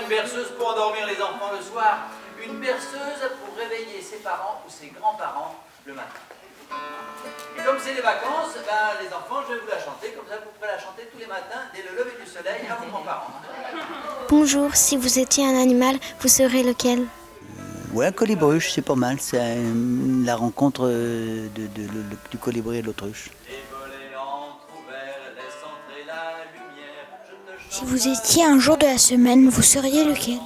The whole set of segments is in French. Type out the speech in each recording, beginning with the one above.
une berceuse pour endormir les enfants le soir, une berceuse pour réveiller ses parents ou ses grands-parents le matin. Et comme c'est les vacances, ben, les enfants, je vais vous la chanter, comme ça vous pourrez la chanter tous les matins dès le lever du soleil à vos grands-parents. Bonjour, si vous étiez un animal, vous serez lequel ? Ouais, un colibruche, c'est pas mal. C'est la rencontre du colibri et de l'autruche. Si vous étiez un jour de la semaine, vous seriez lequel ?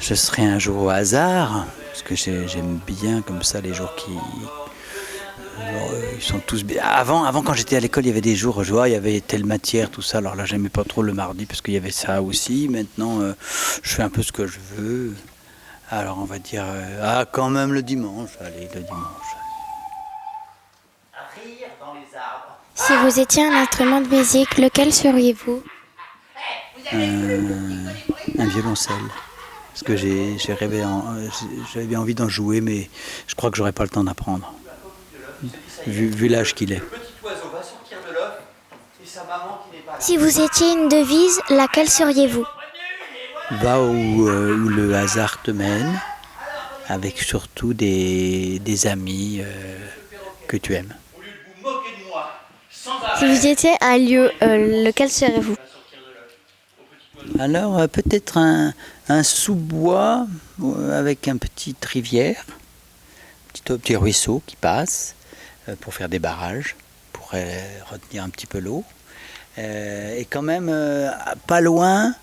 Je serais un jour au hasard, parce que j'aime bien comme ça les jours qui... ils sont tous bien. Avant, quand j'étais à l'école, il y avait des jours, je vois, il y avait telle matière, tout ça. Alors là, j'aimais pas trop le mardi, parce qu'il y avait ça aussi. Maintenant, je fais un peu ce que je veux. Alors on va dire, quand même le dimanche, allez, le dimanche. Rire dans les arbres. Si vous étiez un instrument de musique, lequel seriez-vous ? Un violoncelle. Parce que j'avais bien envie d'en jouer, mais je crois que j'aurais pas le temps d'apprendre. Vu l'âge qu'il est. Le petit oiseau va sortir de l'œuf et sa maman qui n'est pas là. Si vous étiez une devise, laquelle seriez-vous ? Va où le hasard te mène, avec surtout des amis que tu aimes. Au lieu de vous moquer de moi, sans arrêt. Si vous étiez un lieu, lequel serez-vous ? Alors peut-être un sous-bois avec une petite rivière, un petit ruisseau qui passe pour faire des barrages, pour retenir un petit peu l'eau. Et quand même pas loin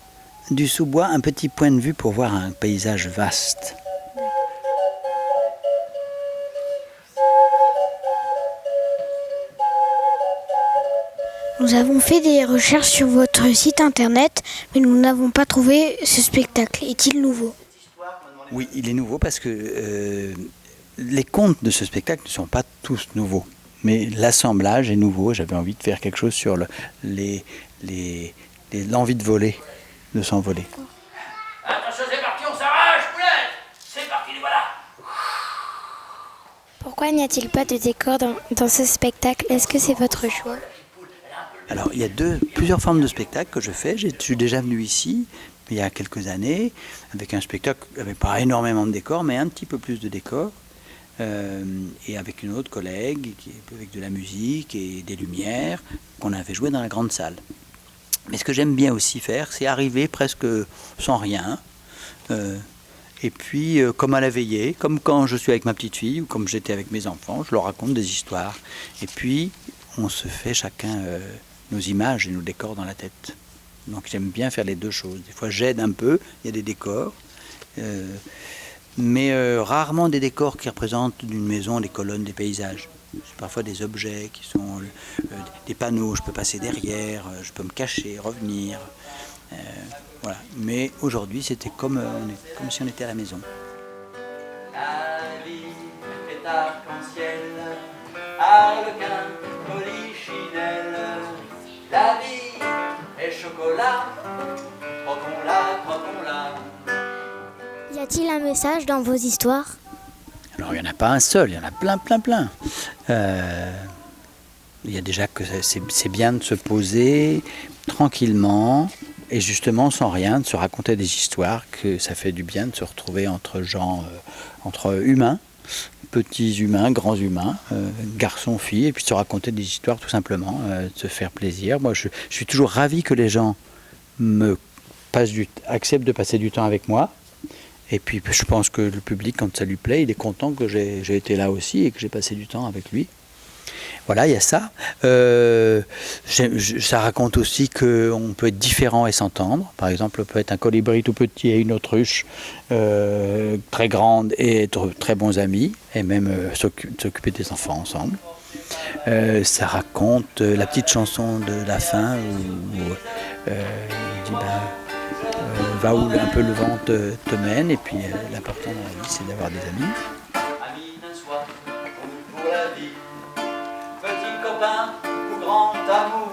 du sous-bois, un petit point de vue pour voir un paysage vaste. Nous avons fait des recherches sur votre site internet, mais nous n'avons pas trouvé ce spectacle. Est-il nouveau ? Oui, il est nouveau parce que les contes de ce spectacle ne sont pas tous nouveaux. Mais l'assemblage est nouveau. J'avais envie de faire quelque chose sur l'envie de voler, de s'envoler. Attention, c'est parti, on s'arrache, poulette. C'est parti, les voilà. Pourquoi n'y a-t-il pas de décor dans ce spectacle ? Est-ce que c'est votre choix ? Alors, il y a plusieurs formes de spectacles que je fais. Je suis déjà venu ici, il y a quelques années, avec un spectacle avec pas énormément de décors, mais un petit peu plus de décors. Et avec une autre collègue, avec de la musique et des lumières, qu'on avait joué dans la grande salle. Mais ce que j'aime bien aussi faire, c'est arriver presque sans rien. Et puis, comme à la veillée, comme quand je suis avec ma petite fille ou comme j'étais avec mes enfants, je leur raconte des histoires. Et puis, on se fait chacun nos images et nos décors dans la tête. Donc j'aime bien faire les deux choses. Des fois, j'aide un peu, il y a des décors. Mais rarement des décors qui représentent d'une maison les colonnes des paysages. C'est parfois des objets qui sont des panneaux, je peux passer derrière, je peux me cacher, revenir. Voilà. Mais aujourd'hui, c'était comme si on était à la maison. La vie est arc-en-ciel, harlequin, polichinelle. La vie est chocolat, croquons-la. Y a-t-il un message dans vos histoires ? Alors il n'y en a pas un seul, il y en a plein. Il y a déjà que c'est bien de se poser tranquillement et justement sans rien, de se raconter des histoires, que ça fait du bien de se retrouver entre gens, entre humains, petits humains, grands humains, garçons, filles, et puis de se raconter des histoires tout simplement, de se faire plaisir. Moi je suis toujours ravi que les gens acceptent de passer du temps avec moi. Et puis je pense que le public, quand ça lui plaît, il est content que j'ai été là aussi et que j'ai passé du temps avec lui. Voilà, il y a ça. Ça raconte aussi qu'on peut être différent et s'entendre. Par exemple, on peut être un colibri tout petit et une autruche très grande et être très bons amis, et même s'occuper des enfants ensemble. Ça raconte la petite chanson de la fin où il dit va où un peu le vent te mène, et puis l'important dans la vie, c'est d'avoir des amis. Amis d'un soir, pour la vie, petit copain ou grand amour.